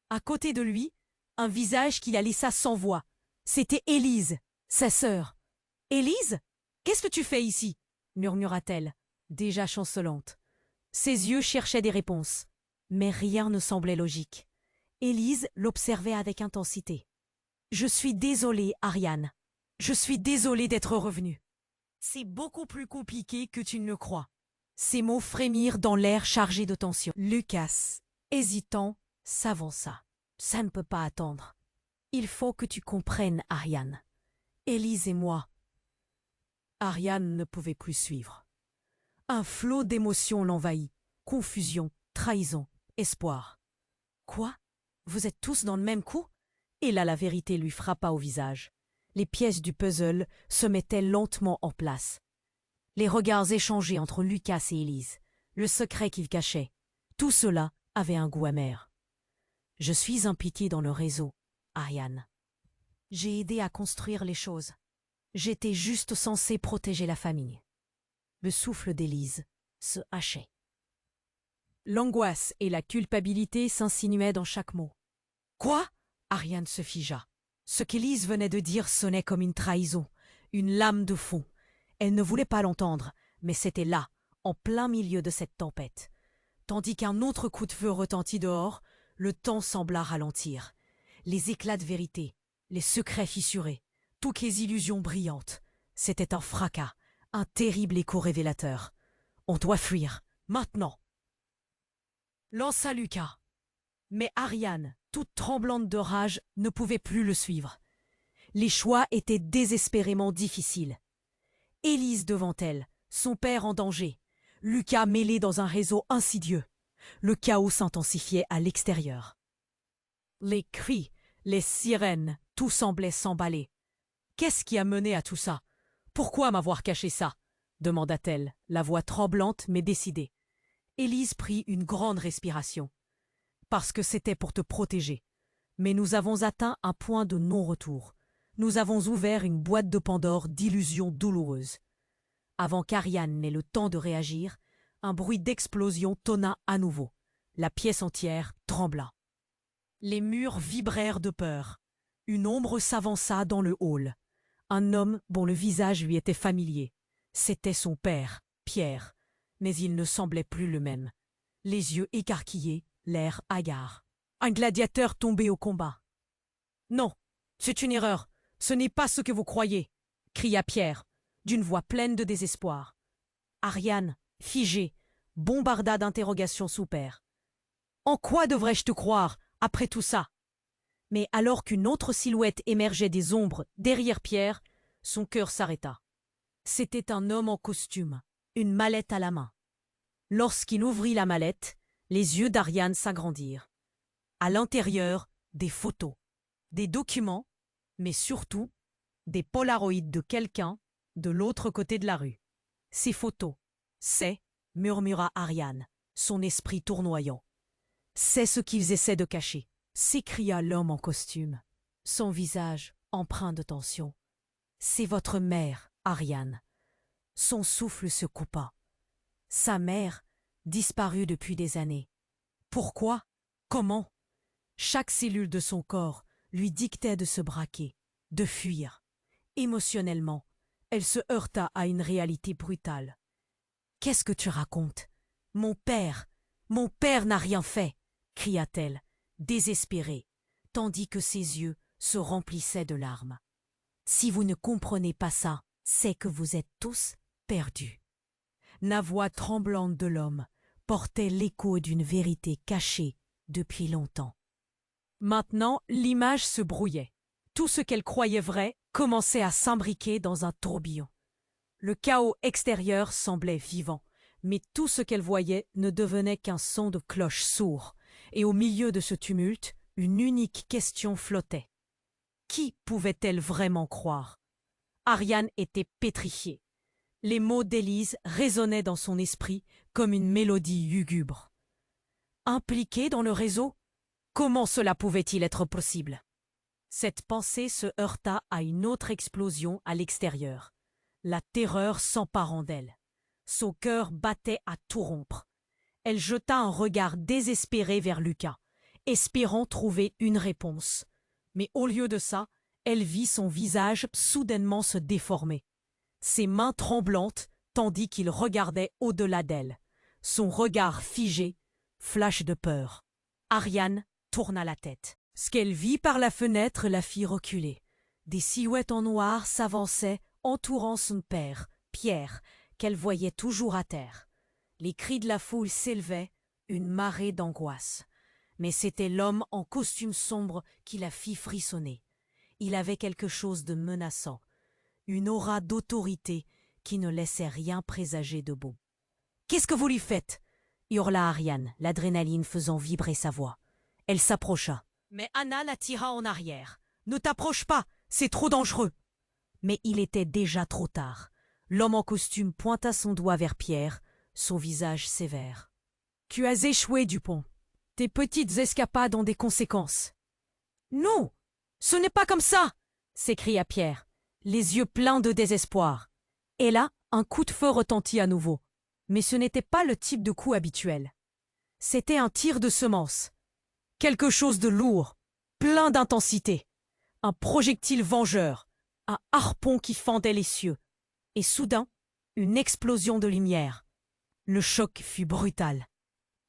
À côté de lui, un visage qui la laissa sans voix. C'était Élise, sa sœur. « Élise, qu'est-ce que tu fais ici ?» murmura-t-elle, déjà chancelante. Ses yeux cherchaient des réponses, mais rien ne semblait logique. Élise l'observait avec intensité. « Je suis désolée, Ariane. Je suis désolée d'être revenue. C'est beaucoup plus compliqué que tu ne le crois. » Ces mots frémirent dans l'air chargé de tension. Lucas, hésitant, s'avança. « Ça ne peut pas attendre. Il faut que tu comprennes, Ariane. Élise et moi. » Ariane ne pouvait plus suivre. Un flot d'émotions l'envahit. Confusion, trahison, espoir. Quoi? Vous êtes tous dans le même coup? Et là la vérité lui frappa au visage. Les pièces du puzzle se mettaient lentement en place. Les regards échangés entre Lucas et Élise, le secret qu'ils cachaient, tout cela avait un goût amer. Je suis impliqué dans le réseau, Ariane. J'ai aidé à construire les choses. J'étais juste censé protéger la famille. Le souffle d'Élise se hachait. L'angoisse et la culpabilité s'insinuaient dans chaque mot. Quoi? Ariane se figea. Ce qu'Élise venait de dire sonnait comme une trahison, une lame de fond. Elle ne voulait pas l'entendre, mais c'était là, en plein milieu de cette tempête. Tandis qu'un autre coup de feu retentit dehors, le temps sembla ralentir. Les éclats de vérité, les secrets fissurés, toutes les illusions brillantes. C'était un fracas, un terrible écho révélateur. On doit fuir, maintenant. Lança Lucas. Mais Ariane, toute tremblante de rage, ne pouvait plus le suivre. Les choix étaient désespérément difficiles. Élise devant elle, son père en danger, Lucas mêlé dans un réseau insidieux. Le chaos s'intensifiait à l'extérieur. Les cris, les sirènes, tout semblait s'emballer. Qu'est-ce qui a mené à tout ça? Pourquoi m'avoir caché ça? Demanda-t-elle, la voix tremblante mais décidée. Élise prit une grande respiration. Parce que c'était pour te protéger. Mais nous avons atteint un point de non-retour. Nous avons ouvert une boîte de Pandore d'illusions douloureuses. Avant qu'Ariane n'ait le temps de réagir, un bruit d'explosion tonna à nouveau. La pièce entière trembla. Les murs vibrèrent de peur. Une ombre s'avança dans le hall. Un homme dont le visage lui était familier. C'était son père, Pierre, mais il ne semblait plus le même. Les yeux écarquillés, l'air hagard. Un gladiateur tombé au combat. « Non, c'est une erreur. Ce n'est pas ce que vous croyez !» cria Pierre, d'une voix pleine de désespoir. Ariane, figée, bombarda d'interrogations son père. « En quoi devrais-je te croire, après tout ça ?» Mais alors qu'une autre silhouette émergeait des ombres derrière Pierre, son cœur s'arrêta. C'était un homme en costume, une mallette à la main. Lorsqu'il ouvrit la mallette, les yeux d'Ariane s'agrandirent. À l'intérieur, des photos, des documents, mais surtout des polaroïdes de quelqu'un de l'autre côté de la rue. Ces photos, c'est, murmura Ariane, son esprit tournoyant. C'est ce qu'ils essaient de cacher, s'écria l'homme en costume, son visage empreint de tension. C'est votre mère, Ariane. Son souffle se coupa. Sa mère, disparue depuis des années. Pourquoi? Comment? Chaque cellule de son corps lui dictait de se braquer, de fuir. Émotionnellement, elle se heurta à une réalité brutale. « Qu'est-ce que tu racontes ?» Mon père n'a rien fait, cria-t-elle, désespérée, tandis que ses yeux se remplissaient de larmes. Si vous ne comprenez pas ça, c'est que vous êtes tous perdus. La voix tremblante de l'homme portait l'écho d'une vérité cachée depuis longtemps. Maintenant, l'image se brouillait. Tout ce qu'elle croyait vrai commençait à s'imbriquer dans un tourbillon. Le chaos extérieur semblait vivant, mais tout ce qu'elle voyait ne devenait qu'un son de cloche sourd, et au milieu de ce tumulte, une unique question flottait. Qui pouvait-elle vraiment croire? Ariane était pétrifiée. Les mots d'Élise résonnaient dans son esprit comme une mélodie lugubre. Impliquée dans le réseau? Comment cela pouvait-il être possible? Cette pensée se heurta à une autre explosion à l'extérieur. La terreur s'emparant d'elle. Son cœur battait à tout rompre. Elle jeta un regard désespéré vers Lucas, espérant trouver une réponse. Mais au lieu de ça, elle vit son visage soudainement se déformer. Ses mains tremblantes, tandis qu'il regardait au-delà d'elle. Son regard figé, flash de peur. Ariane tourna la tête. Ce qu'elle vit par la fenêtre la fit reculer. Des silhouettes en noir s'avançaient, entourant son père, Pierre, qu'elle voyait toujours à terre. Les cris de la foule s'élevaient, une marée d'angoisse. Mais c'était l'homme en costume sombre qui la fit frissonner. Il avait quelque chose de menaçant, une aura d'autorité qui ne laissait rien présager de bon. « Qu'est-ce que vous lui faites ?» hurla Ariane, l'adrénaline faisant vibrer sa voix. Elle s'approcha. Mais Anna la tira en arrière. « Ne t'approche pas, c'est trop dangereux !» Mais il était déjà trop tard. L'homme en costume pointa son doigt vers Pierre, son visage sévère. « Tu as échoué, Dupont. Tes petites escapades ont des conséquences. »« Non, ce n'est pas comme ça !» s'écria Pierre, les yeux pleins de désespoir. Et là, un coup de feu retentit à nouveau. Mais ce n'était pas le type de coup habituel. C'était un tir de semence. Quelque chose de lourd, plein d'intensité. Un projectile vengeur, un harpon qui fendait les cieux. Et soudain, une explosion de lumière. Le choc fut brutal.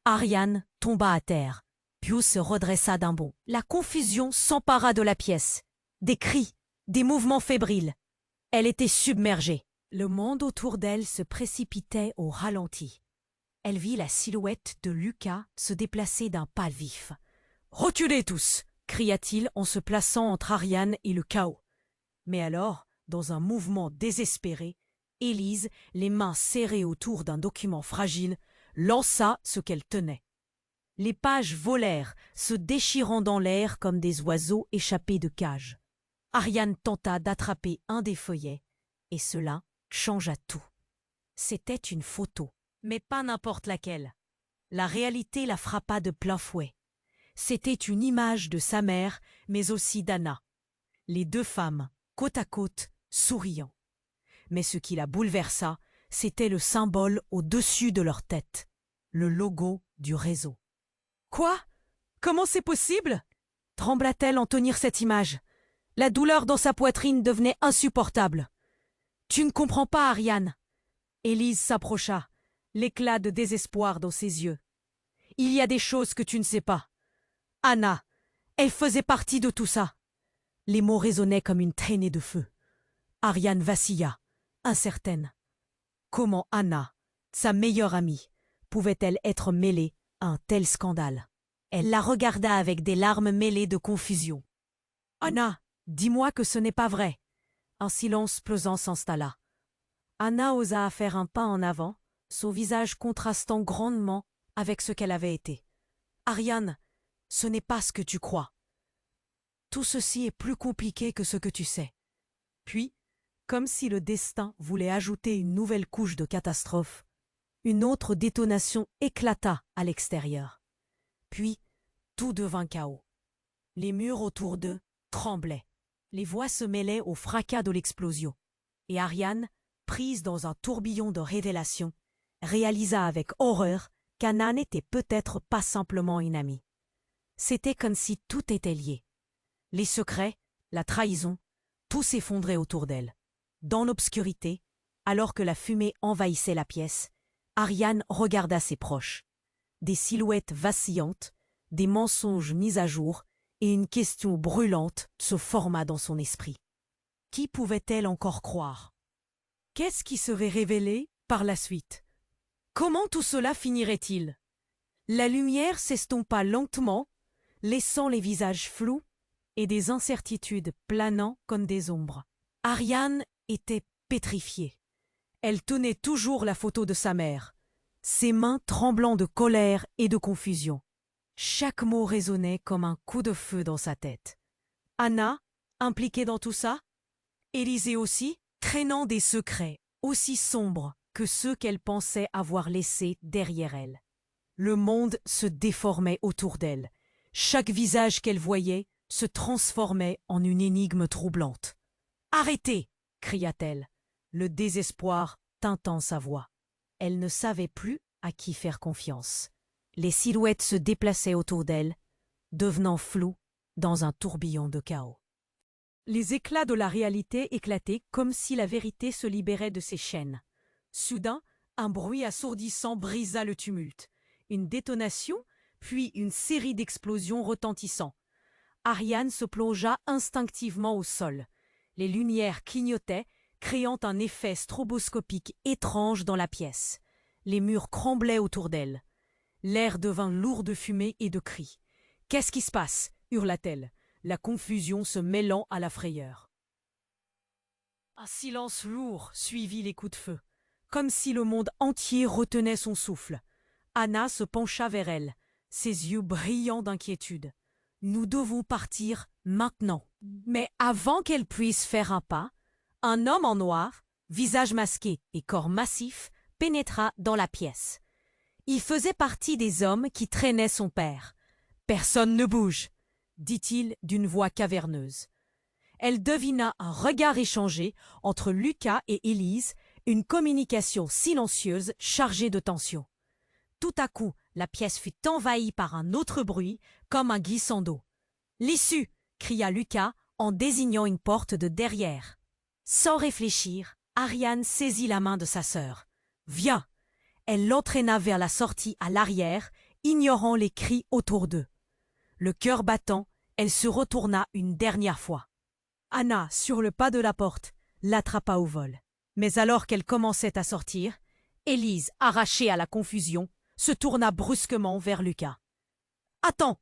Ariane tomba à terre. Pius se redressa d'un bond. La confusion s'empara de la pièce. Des cris, des mouvements fébriles. Elle était submergée. Le monde autour d'elle se précipitait au ralenti. Elle vit la silhouette de Lucas se déplacer d'un pas vif. « Reculez tous !» cria-t-il en se plaçant entre Ariane et le chaos. Mais alors, dans un mouvement désespéré, Élise, les mains serrées autour d'un document fragile, lança ce qu'elle tenait. Les pages volèrent, se déchirant dans l'air comme des oiseaux échappés de cage. Ariane tenta d'attraper un des feuillets, et cela changea tout. C'était une photo, mais pas n'importe laquelle. La réalité la frappa de plein fouet. C'était une image de sa mère, mais aussi d'Anna. Les deux femmes, côte à côte, souriant. Mais ce qui la bouleversa, c'était le symbole au-dessus de leur tête, le logo du réseau. « Quoi? Comment c'est possible ?» trembla-t-elle en tenir cette image. La douleur dans sa poitrine devenait insupportable. « Tu ne comprends pas, Ariane !» Élise s'approcha, l'éclat de désespoir dans ses yeux. « Il y a des choses que tu ne sais pas. Anna, elle faisait partie de tout ça. » Les mots résonnaient comme une traînée de feu. Ariane vacilla, incertaine. Comment Anna, sa meilleure amie, pouvait-elle être mêlée à un tel scandale? Elle la regarda avec des larmes mêlées de confusion. « Anna, dis-moi que ce n'est pas vrai. » Un silence pesant s'installa. Anna osa faire un pas en avant, son visage contrastant grandement avec ce qu'elle avait été. « Ariane, ce n'est pas ce que tu crois. Tout ceci est plus compliqué que ce que tu sais. » Puis, comme si le destin voulait ajouter une nouvelle couche de catastrophe, une autre détonation éclata à l'extérieur. Puis, tout devint chaos. Les murs autour d'eux tremblaient. Les voix se mêlaient au fracas de l'explosion. Et Ariane, prise dans un tourbillon de révélations, réalisa avec horreur qu'Anna n'était peut-être pas simplement une amie. C'était comme si tout était lié. Les secrets, la trahison, tout s'effondrait autour d'elle. Dans l'obscurité, alors que la fumée envahissait la pièce, Ariane regarda ses proches. Des silhouettes vacillantes, des mensonges mis à jour, et une question brûlante se forma dans son esprit. Qui pouvait-elle encore croire? Qu'est-ce qui serait révélé par la suite? Comment tout cela finirait-il? La lumière s'estompa lentement, laissant les visages flous et des incertitudes planant comme des ombres. Ariane était pétrifiée. Elle tenait toujours la photo de sa mère, ses mains tremblant de colère et de confusion. Chaque mot résonnait comme un coup de feu dans sa tête. Anna, impliquée dans tout ça? Élisée aussi, traînant des secrets aussi sombres que ceux qu'elle pensait avoir laissés derrière elle. Le monde se déformait autour d'elle. Chaque visage qu'elle voyait se transformait en une énigme troublante. « Arrêtez !» cria-t-elle, le désespoir tintant sa voix. Elle ne savait plus à qui faire confiance. Les silhouettes se déplaçaient autour d'elle, devenant floues dans un tourbillon de chaos. Les éclats de la réalité éclataient comme si la vérité se libérait de ses chaînes. Soudain, un bruit assourdissant brisa le tumulte. Une détonation, puis une série d'explosions retentissant. Ariane se plongea instinctivement au sol. Les lumières clignotaient, créant un effet stroboscopique étrange dans la pièce. Les murs tremblaient autour d'elle. L'air devint lourd de fumée et de cris. « Qu'est-ce qui se passe » hurla-t-elle, la confusion se mêlant à la frayeur. Un silence lourd suivit les coups de feu, comme si le monde entier retenait son souffle. Anna se pencha vers elle, ses yeux brillants d'inquiétude. « Nous devons partir maintenant. » Mais avant qu'elle puisse faire un pas, un homme en noir, visage masqué et corps massif, pénétra dans la pièce. Il faisait partie des hommes qui traînaient son père. « Personne ne bouge !» dit-il d'une voix caverneuse. Elle devina un regard échangé entre Lucas et Élise, une communication silencieuse chargée de tension. Tout à coup, la pièce fut envahie par un autre bruit, comme un glissando. « L'issue !» cria Lucas en désignant une porte de derrière. Sans réfléchir, Ariane saisit la main de sa sœur. « Viens !» Elle l'entraîna vers la sortie à l'arrière, ignorant les cris autour d'eux. Le cœur battant, elle se retourna une dernière fois. Anna, sur le pas de la porte, l'attrapa au vol. Mais alors qu'elle commençait à sortir, Élise, arrachée à la confusion, se tourna brusquement vers Lucas. « Attends !»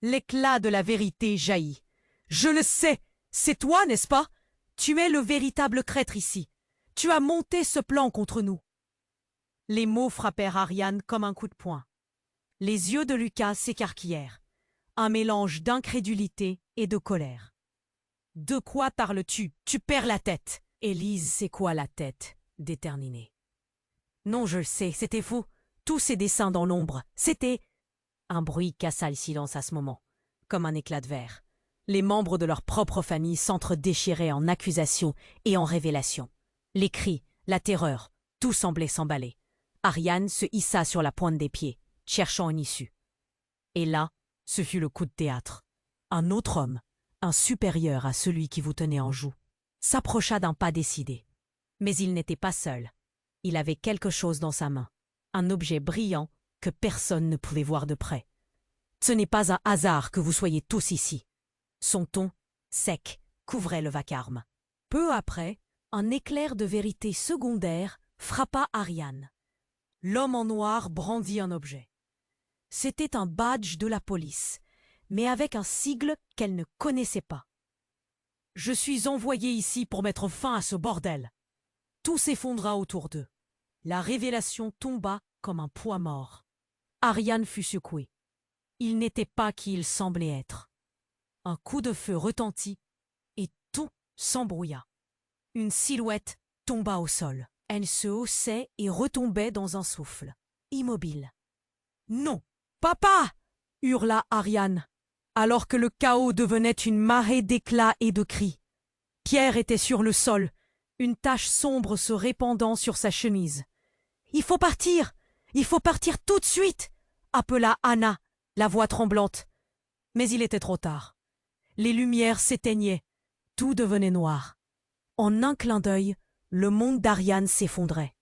L'éclat de la vérité jaillit. « Je le sais, c'est toi, n'est-ce pas? Tu es le véritable traître ici. Tu as monté ce plan contre nous. » Les mots frappèrent Ariane comme un coup de poing. Les yeux de Lucas s'écarquillèrent. Un mélange d'incrédulité et de colère. « De quoi parles-tu? Tu perds la tête !» Élise secoua la tête, déterminée. « Non, je le sais, c'était faux. Tous ces dessins dans l'ombre, c'était... » Un bruit cassa le silence à ce moment, comme un éclat de verre. Les membres de leur propre famille s'entre-déchiraient en accusations et en révélations. Les cris, la terreur, tout semblait s'emballer. Ariane se hissa sur la pointe des pieds, cherchant une issue. Et là, ce fut le coup de théâtre. Un autre homme, un supérieur à celui qui vous tenait en joue, s'approcha d'un pas décidé. Mais il n'était pas seul. Il avait quelque chose dans sa main, un objet brillant que personne ne pouvait voir de près. Ce n'est pas un hasard que vous soyez tous ici. Son ton, sec, couvrait le vacarme. Peu après, un éclair de vérité secondaire frappa Ariane. L'homme en noir brandit un objet. C'était un badge de la police, mais avec un sigle qu'elle ne connaissait pas. « Je suis envoyé ici pour mettre fin à ce bordel. » Tout s'effondra autour d'eux. La révélation tomba comme un poids mort. Ariane fut secouée. Il n'était pas qui il semblait être. Un coup de feu retentit et tout s'embrouilla. Une silhouette tomba au sol. Elle se haussait et retombait dans un souffle, immobile. « Non, papa !» hurla Ariane, alors que le chaos devenait une marée d'éclats et de cris. Pierre était sur le sol, une tache sombre se répandant sur sa chemise. « Il faut partir! Il faut partir tout de suite !» appela Anna, la voix tremblante. Mais il était trop tard. Les lumières s'éteignaient, tout devenait noir. En un clin d'œil, le monde d'Ariane s'effondrait.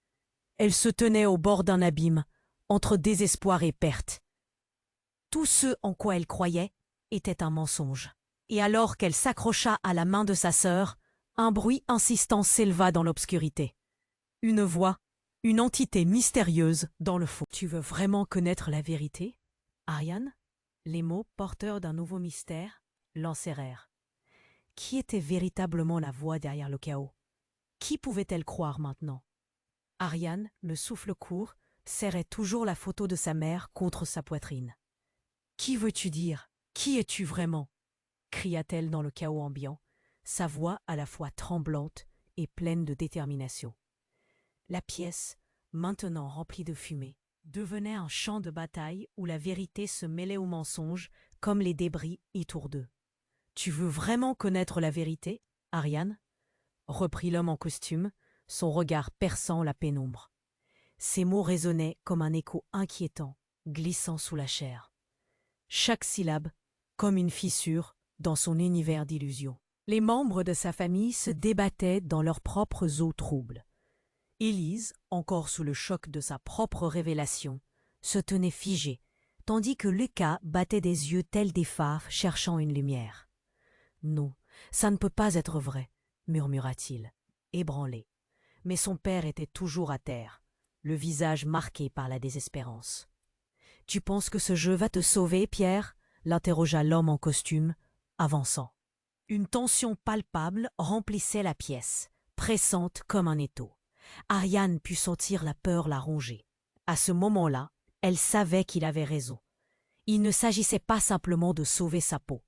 Elle se tenait au bord d'un abîme, entre désespoir et perte. Tout ce en quoi elle croyait était un mensonge. Et alors qu'elle s'accrocha à la main de sa sœur, un bruit insistant s'éleva dans l'obscurité. Une voix, une entité mystérieuse dans le fond. « Tu veux vraiment connaître la vérité, Ariane ?» Les mots, porteurs d'un nouveau mystère, l'enserrèrent. Qui était véritablement la voix derrière le chaos? Qui pouvait-elle croire maintenant? Ariane, le souffle court, serrait toujours la photo de sa mère contre sa poitrine. « Qui veux-tu dire? Qui es-tu vraiment ?» cria-t-elle dans le chaos ambiant, sa voix à la fois tremblante et pleine de détermination. La pièce, maintenant remplie de fumée, devenait un champ de bataille où la vérité se mêlait au mensonge comme les débris autour d'eux. « Tu veux vraiment connaître la vérité, Ariane ?» reprit l'homme en costume, son regard perçant la pénombre. Ces mots résonnaient comme un écho inquiétant, glissant sous la chair. Chaque syllabe, comme une fissure dans son univers d'illusions. Les membres de sa famille se débattaient dans leurs propres eaux troubles. Élise, encore sous le choc de sa propre révélation, se tenait figée, tandis que Lucas battait des yeux tels des phares cherchant une lumière. « Non, ça ne peut pas être vrai, » murmura-t-il, ébranlé. Mais son père était toujours à terre, le visage marqué par la désespérance. « Tu penses que ce jeu va te sauver, Pierre ?» l'interrogea l'homme en costume, avançant. Une tension palpable remplissait la pièce, pressante comme un étau. Ariane put sentir la peur la ronger. À ce moment-là, elle savait qu'il avait raison. Il ne s'agissait pas simplement de sauver sa peau.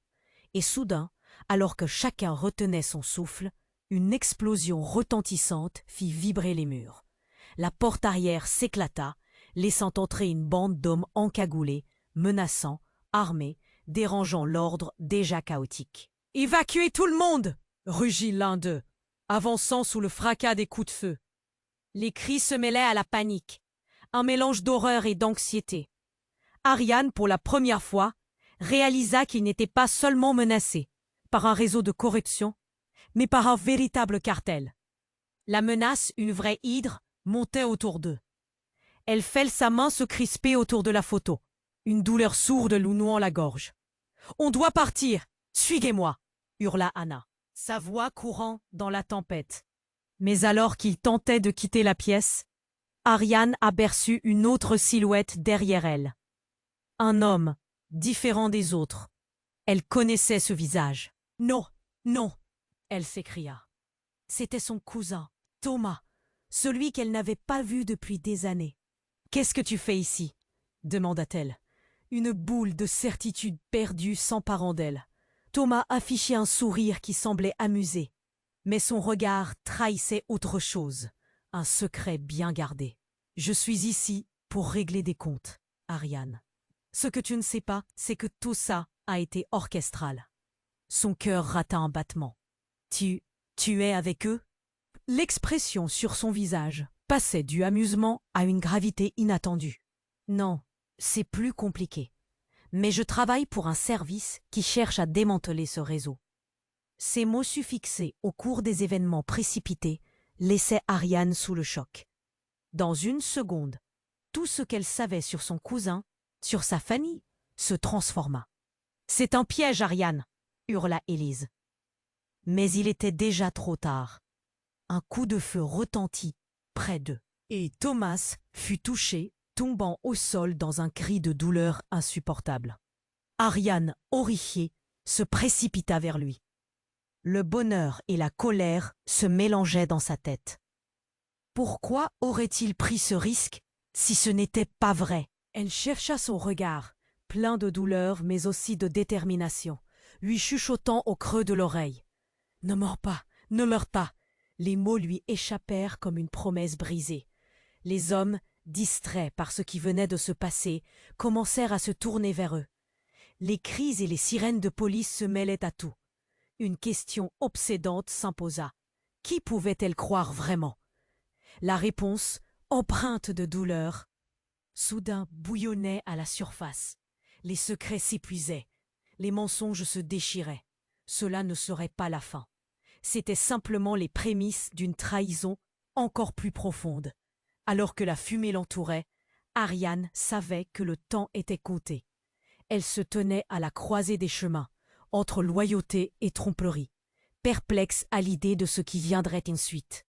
Et soudain, alors que chacun retenait son souffle, une explosion retentissante fit vibrer les murs. La porte arrière s'éclata, laissant entrer une bande d'hommes encagoulés, menaçants, armés, dérangeant l'ordre déjà chaotique. « Évacuez tout le monde !» rugit l'un d'eux, avançant sous le fracas des coups de feu. Les cris se mêlaient à la panique, un mélange d'horreur et d'anxiété. Ariane, pour la première fois, réalisa qu'il n'était pas seulement menacé par un réseau de corruption, mais par un véritable cartel. La menace, une vraie hydre, montait autour d'eux. Elle fêle sa main se crisper autour de la photo, une douleur sourde lui nouant la gorge. « On doit partir! Suivez-moi !» hurla Anna, sa voix courant dans la tempête. Mais alors qu'il tentait de quitter la pièce, Ariane aperçut une autre silhouette derrière elle. Un homme, différent des autres. Elle connaissait ce visage. « Non, non !» elle s'écria. C'était son cousin, Thomas, celui qu'elle n'avait pas vu depuis des années. « Qu'est-ce que tu fais ici ?» demanda-t-elle. Une boule de certitude perdue s'emparant d'elle. Thomas affichait un sourire qui semblait amusé, mais son regard trahissait autre chose, un secret bien gardé. « Je suis ici pour régler des comptes, Ariane. Ce que tu ne sais pas, c'est que tout ça a été orchestral. » Son cœur rata un battement. « Tu es avec eux ?» L'expression sur son visage passait du amusement à une gravité inattendue. « Non, c'est plus compliqué. Mais je travaille pour un service qui cherche à démanteler ce réseau. » Ces mots suffixés au cours des événements précipités laissaient Ariane sous le choc. Dans une seconde, tout ce qu'elle savait sur son cousin, sur sa famille, se transforma. « C'est un piège, Ariane !» hurla Élise. Mais il était déjà trop tard. Un coup de feu retentit près d'eux, et Thomas fut touché, tombant au sol dans un cri de douleur insupportable. Ariane, horrifiée, se précipita vers lui. Le bonheur et la colère se mélangeaient dans sa tête. Pourquoi aurait-il pris ce risque si ce n'était pas vrai? Elle chercha son regard, plein de douleur mais aussi de détermination, lui chuchotant au creux de l'oreille. « Ne meurs pas, ne meurs pas !» Les mots lui échappèrent comme une promesse brisée. Les hommes, distraits par ce qui venait de se passer, commencèrent à se tourner vers eux. Les cris et les sirènes de police se mêlaient à tout. Une question obsédante s'imposa. Qui pouvait-elle croire vraiment? La réponse, empreinte de douleur, soudain bouillonnait à la surface. Les secrets s'épuisaient, les mensonges se déchiraient. Cela ne serait pas la fin. C'était simplement les prémices d'une trahison encore plus profonde. Alors que la fumée l'entourait, Ariane savait que le temps était compté. Elle se tenait à la croisée des chemins, entre loyauté et tromperie, perplexe à l'idée de ce qui viendrait ensuite.